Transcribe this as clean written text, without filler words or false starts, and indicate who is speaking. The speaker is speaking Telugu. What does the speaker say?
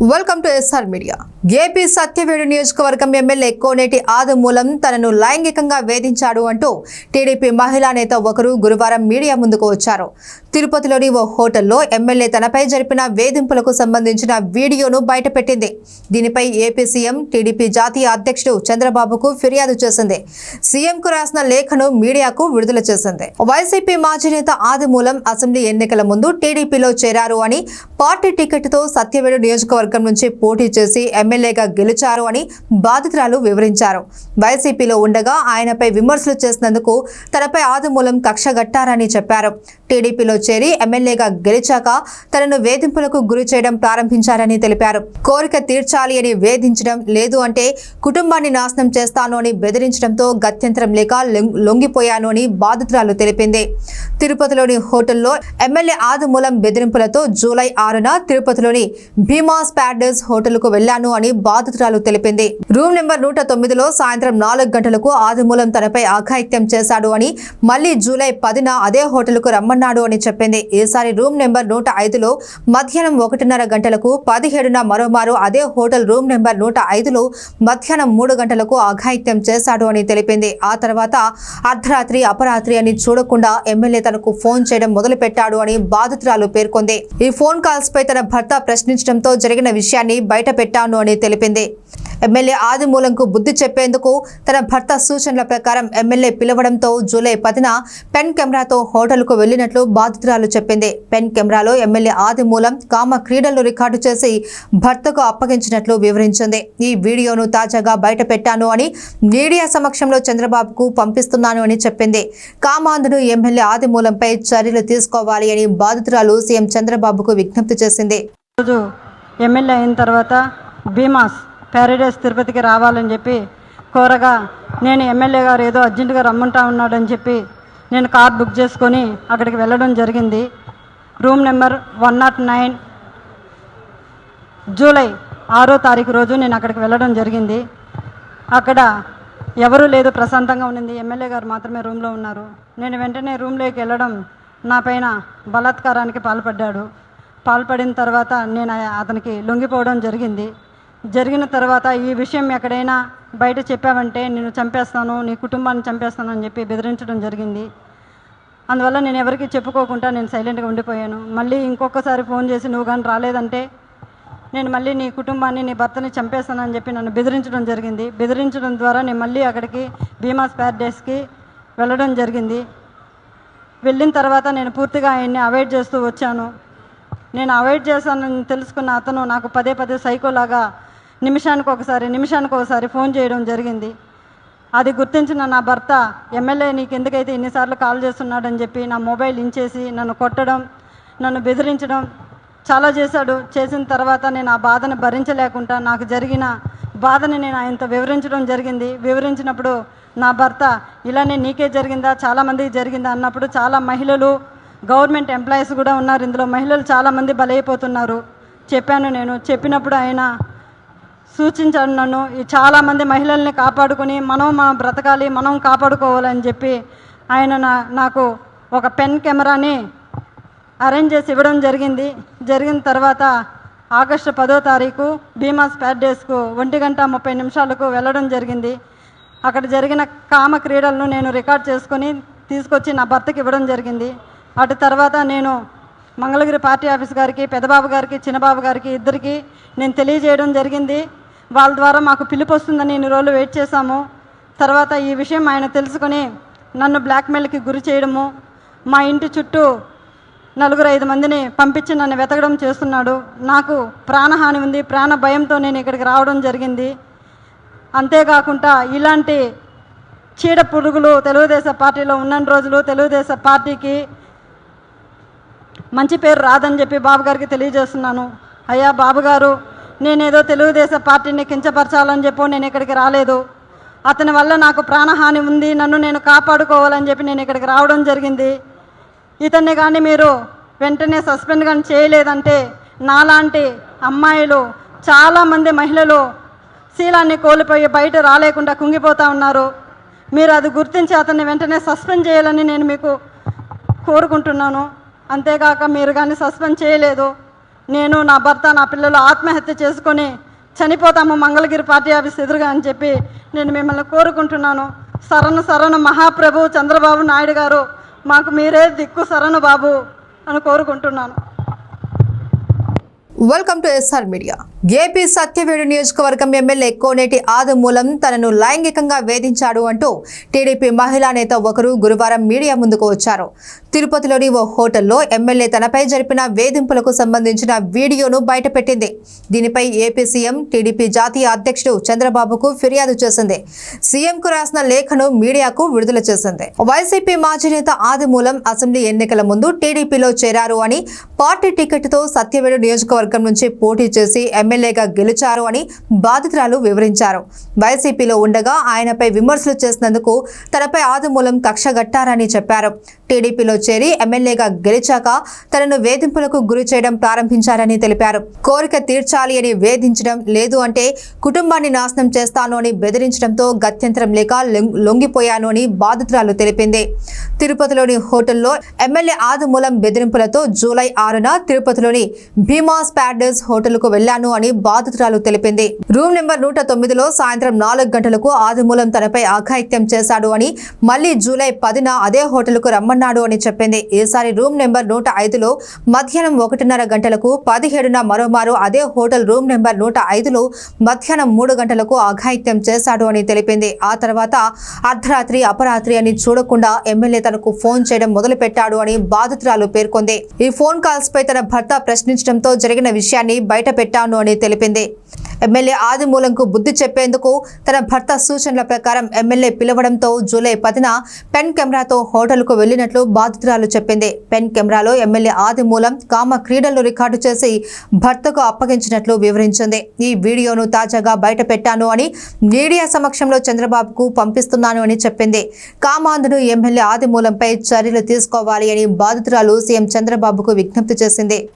Speaker 1: Welcome to SR media. AP Satyavedu నియోజకవర్గం ఎమ్మెల్యే కోనేటి ఆదిమూలం తనను లైంగికంగా వేధించాడు అంటూ టీడీపీ మహిళా నేత ఒకరు గురువారం మీడియా ముందుకు వచ్చారు. తిరుపతిలోని ఓ హోటల్లో ఎమ్మెల్యే తనపై జరిపిన వేధింపులకు సంబంధించిన వీడియోను బయటపెట్టింది. దీనిపై ఏపీ సీఎం టీడీపీ జాతీయ అధ్యక్షుడు చంద్రబాబుకు ఫిర్యాదు చేసింది. సీఎంకు రాసిన లేఖను మీడియాకు విడుదల చేసింది. వైసీపీ మాజీ నేత ఆదిమూలం అసెంబ్లీ ఎన్నికల ముందు టీడీపీలో చేరారు అని, పార్టీ టికెట్తో సత్యవేడు నియోజకవర్గం నుంచి పోటీ చేసి ఎమ్మెల్యేగా గెలిచారు అని బాధితురాలు వివరించారు. వైసీపీలో ఉండగా ఆయనపై విమర్శలు చేసినందుకు తనపై ఆదిమూలం కక్షగట్టారని చెప్పారు. టీడీపీలో చేరి ఎమ్మెల్యేగా గెలిచాక తనను వేధింపులకు గురి చేయడం ప్రారంభించారని తెలిపారు. కోరిక తీర్చాలి అని వేధించడం, లేదు అంటే కుటుంబాన్ని నాశనం చేస్తాను అని బెదిరించడంతో గత్యంతరం లేక లొంగిపోయాను అని బాధితురాలు తెలిపింది. తిరుపతిలోని హోటల్లో ఎమ్మెల్యే ఆదిమూలం బెదిరింపులతో జూలై 6న తిరుపతిలోని భీమాస్ ప్యారడైస్ హోటల్కు వెళ్లాను అని బాధితురాలు తెలిపింది. రూమ్ నెంబర్ 109లో సాయంత్రం 4 గంటలకు ఆదిమూలం తనపై అఘాయిత్యం చేశాడు అని, మళ్లీ జూలై 10న అదే హోటల్కు రమ్మన్నాడు అని చెప్పింది. ఈసారి రూమ్ నెంబర్ 105లో మధ్యాహ్నం 1:30 గంటలకు, 17న మరోమారు అదే హోటల్ రూమ్ నెంబర్ 105లో మధ్యాహ్నం 3 గంటలకు అఘాయిత్యం చేశాడు అని తెలిపింది. ఆ తర్వాత అర్ధరాత్రి, అపరాత్రి అని చూడకుండా ఎమ్మెల్యే తనకు ఫోన్ చేయడం మొదలుపెట్టాడు అని బాధితురాలు పేర్కొంది. ఈ ఫోన్ కాల్స్ పై తన భర్త ప్రశ్నించడంతో జరిగిన విషయాన్ని బయట పెట్టాను అని తెలిపింది. ఎమ్మెల్యే ఆదిమూలంకు బుద్ధి చెప్పేందుకు తన భర్త సూచనల ప్రకారం ఎమ్మెల్యే పిలవడంతో జూలై 10న పెన్ కెమెరాతో హోటల్కు వెళ్లినట్లు బాధితురాలు చెప్పింది. పెన్ కెమెరాలో ఎమ్మెల్యే ఆదిమూలం కామ క్రీడలను రికార్డు చేసి భర్తకు అప్పగించినట్లు వివరించింది. ఈ వీడియోను తాజాగా బయట పెట్టాను అని, మీడియా సమక్షంలో చంద్రబాబుకు పంపిస్తున్నాను అని చెప్పింది. కామాంధుడు ఎమ్మెల్యే ఆదిమూలంపై చర్యలు తీసుకోవాలి అని బాధితురాలు సీఎం చంద్రబాబుకు విజ్ఞప్తి చేసింది.
Speaker 2: ఎమ్మెల్యే అయిన తర్వాత భీమాస్ ప్యారడైస్ తిరుపతికి రావాలని చెప్పి కోరగా, నేను ఎమ్మెల్యే గారు ఏదో అర్జెంటుగా రమ్మంటా ఉన్నాడని చెప్పి నేను కార్ బుక్ చేసుకొని అక్కడికి వెళ్ళడం జరిగింది. రూమ్ నెంబర్ 109 జూలై 6వ తారీఖు రోజు నేను అక్కడికి వెళ్ళడం జరిగింది. అక్కడ ఎవరూ లేదు, ప్రశాంతంగా ఉన్నింది. ఎమ్మెల్యే గారు మాత్రమే రూమ్లో ఉన్నారు. నేను వెంటనే రూమ్లోకి వెళ్ళడం, నా పైన బలాత్కారానికి పాల్పడిన తర్వాత నేను అతనికి లొంగిపోవడం జరిగిన తర్వాత ఈ విషయం ఎక్కడైనా బయట చెప్పావంటే నేను చంపేస్తాను, నీ కుటుంబాన్ని చంపేస్తాను అని చెప్పి బెదిరించడం జరిగింది. అందువల్ల నేను ఎవరికి చెప్పుకోకుండా నేను సైలెంట్గా ఉండిపోయాను. మళ్ళీ ఇంకొకసారి ఫోన్ చేసి నువ్వు కానీ రాలేదంటే నేను మళ్ళీ నీ కుటుంబాన్ని, నీ భర్తని చంపేస్తానని చెప్పి నన్ను బెదిరించడం జరిగింది. బెదిరించడం ద్వారా నేను మళ్ళీ అక్కడికి భీమాస్ ప్యారడైస్కి వెళ్ళడం జరిగింది. వెళ్ళిన తర్వాత నేను పూర్తిగా ఆయన్ని అవాయిడ్ చేస్తూ వచ్చాను. నేను అవాయిడ్ చేశానని తెలుసుకున్న అతను నాకు పదే సైకోలాగా నిమిషానికి ఒకసారి ఫోన్ చేయడం జరిగింది. అది గుర్తించిన నా భర్త, ఎమ్మెల్యే నీకు ఎందుకైతే ఇన్నిసార్లు కాల్ చేస్తున్నాడని చెప్పి నా మొబైల్ ఇంచేసి నన్ను కొట్టడం, నన్ను బెదిరించడం చాలా చేశాడు. చేసిన తర్వాత నేను ఆ బాధను భరించలేకుండా నాకు జరిగిన బాధని నేను ఆయనతో వివరించినప్పుడు నా భర్త, ఇలానే నీకే జరిగిందా, చాలామందికి జరిగిందా అన్నప్పుడు, చాలా మహిళలు, గవర్నమెంట్ ఎంప్లాయీస్ కూడా ఉన్నారు ఇందులో, మహిళలు చాలామంది బలైపోతున్నారు చెప్పినప్పుడు ఆయన సూచించాడు నన్ను, ఈ చాలామంది మహిళల్ని కాపాడుకొని మనం బ్రతకాలి, మనం కాపాడుకోవాలని చెప్పి ఆయన నాకు ఒక పెన్ కెమెరాని అరేంజ్ చేసి ఇవ్వడం జరిగిన తర్వాత ఆగస్టు 10వ తారీఖు భీమాస్ ప్యారడైస్కు 1:30 వెళ్ళడం జరిగింది. అక్కడ జరిగిన కామ క్రీడలను నేను రికార్డ్ చేసుకొని తీసుకొచ్చి నా భర్తకి ఇవ్వడం జరిగింది. అటు తర్వాత నేను మంగళగిరి పార్టీ ఆఫీస్ గారికి, పెద్దబాబు గారికి, చిన్నబాబు గారికి ఇద్దరికి నేను తెలియజేయడం జరిగింది. వాళ్ళ ద్వారా మాకు పిలుపు వస్తుందని ఇన్ని రోజులు వెయిట్ చేశాము. తర్వాత ఈ విషయం ఆయన తెలుసుకొని నన్ను బ్లాక్మెయిల్కి గురి చేయడము, మా ఇంటి చుట్టూ 4-5 మందిని పంపించి నన్ను వెతకడం చేస్తున్నాడు. నాకు ప్రాణహాని ఉంది, ప్రాణ భయంతో నేను ఇక్కడికి రావడం జరిగింది. అంతేకాకుండా ఇలాంటి చీడ పురుగులు తెలుగుదేశం పార్టీలో ఉన్న రోజులు తెలుగుదేశం పార్టీకి మంచి పేరు రాదని చెప్పి బాబు గారికి తెలియజేస్తున్నాను. అయ్యా బాబు గారు, నేనేదో తెలుగుదేశం పార్టీని కించపరచాలని చెప్పి నేను ఇక్కడికి రాలేదు. అతని వల్ల నాకు ప్రాణహాని ఉంది, నన్ను నేను కాపాడుకోవాలని చెప్పి నేను ఇక్కడికి రావడం జరిగింది. ఇతన్ని కానీ మీరు వెంటనే సస్పెండ్ కానీ చేయలేదంటే నాలాంటి అమ్మాయిలు, చాలామంది మహిళలు శీలాన్ని కోల్పోయి బయట రాలేకుండా కుంగిపోతూ ఉన్నారు. మీరు అది గుర్తించి అతన్ని వెంటనే సస్పెండ్ చేయాలని నేను మీకు కోరుకుంటున్నాను. అంతేకాక మీరు కానీ సస్పెండ్ చేయలేదు, నేను, నా భర్త, నా పిల్లలు ఆత్మహత్య చేసుకొని చనిపోతాము మంగళగిరి పార్టీ ఆఫీస్ ఎదురుగా అని చెప్పి నేను మిమ్మల్ని కోరుకుంటున్నాను. శరణ మహాప్రభు చంద్రబాబు నాయుడు గారు, మాకు మీరే దిక్కు శరణు బాబు అని కోరుకుంటున్నాను.
Speaker 1: Welcome to SR media. AP Satyavedu నియోజకవర్గం ఎమ్మెల్యే కోనేటి ఆదిమూలం తనను లైంగికంగా వేధించాడు అంటూ టీడీపీ మహిళా నేత ఒకరు గురువారం మీడియా ముందుకు వచ్చారు. తిరుపతిలోని ఓ హోటల్లో ఎమ్మెల్యే తనపై జరిపిన వేధింపులకు సంబంధించిన వీడియోను బయటపెట్టింది. దీనిపై ఏపీ సీఎం టీడీపీ జాతీయ అధ్యక్షుడు చంద్రబాబుకు ఫిర్యాదు చేసింది. సీఎంకు రాసిన లేఖను మీడియాకు విడుదల చేసింది. వైసీపీ మాజీ నేత ఆదిమూలం అసెంబ్లీ ఎన్నికల ముందు టీడీపీలో చేరారు అని, పార్టీ టికెట్తో సత్యవేడు నియోజకవర్గం నుంచి పోటీ చేసి ఎమ్మెల్యేగా గెలిచారు అని బాధితురాలు వివరించారు. వైసీపీలో ఉండగా ఆయనపై విమర్శలు చేసినందుకు తనపై ఆదిమూలం కక్షగట్టారని చెప్పారు. టీడీపీలో చేరి ఎమ్మెల్యేగా గెలిచాక తనను వేధింపులకు గురి చేయడం ప్రారంభించారని తెలిపారు. కోరిక తీర్చాలి అని వేధించడం, లేదు అంటే కుటుంబాన్ని నాశనం చేస్తాను అని బెదిరించడంతో గత్యంతరం లేక లొంగిపోయాను అని బాధితురాలు తెలిపింది. తిరుపతిలోని హోటల్లో ఎమ్మెల్యే ఆదిమూలం బెదిరింపులతో జూలై 6న తిరుపతిలోని భీమాస్ ప్యారడైస్ హోటల్కు వెళ్లాను అని బాధితురాలు తెలిపింది. రూమ్ నెంబర్ 109లో సాయంత్రం 4 గంటలకు ఆదిమూలం తనపై అఘాయిత్యం చేశాడు అని, మళ్లీ జూలై 10న అదే హోటల్కు రమ్మన్నాడు అని చెప్పింది. ఈసారి రూమ్ నెంబర్ 105లో మధ్యాహ్నం 1:30 గంటలకు, 17న మరోమారు అదే హోటల్ రూమ్ నెంబర్ 105లో మధ్యాహ్నం 3 గంటలకు అఘాయిత్యం చేశాడు అని తెలిపింది. ఆ తర్వాత అర్ధరాత్రి, అపరాత్రి అని చూడకుండా ఎమ్మెల్యే తనకు ఫోన్ చేయడం మొదలుపెట్టాడు అని బాధితురాలు పేర్కొంది. ఈ ఫోన్ కాల్స్ పై తన భర్త ప్రశ్నించడంతో జరిగిన విషయాన్ని బయట పెట్టాను అని తెలిపింది. ఎమ్మెల్యే ఆదిమూలంకు బుద్ధి చెప్పేందుకు తన భర్త సూచనల ప్రకారం ఎమ్మెల్యే పిలవడంతో జూలై 10న పెన్ కెమెరాతో హోటల్కు వెళ్లినట్లు బాధితురాలు చెప్పింది. పెన్ కెమెరాలో ఎమ్మెల్యే ఆదిమూలం కామ క్రీడలు రికార్డు చేసి భర్తకు అప్పగించినట్లు వివరించింది. ఈ వీడియోను తాజాగా బయట పెట్టాను అని, మీడియా సమక్షంలో చంద్రబాబుకు పంపిస్తున్నాను అని చెప్పింది. కామాంధుడు ఎమ్మెల్యే ఆదిమూలంపై చర్యలు తీసుకోవాలి అని బాధితురాలు సీఎం చంద్రబాబుకు విజ్ఞప్తి చేసింది.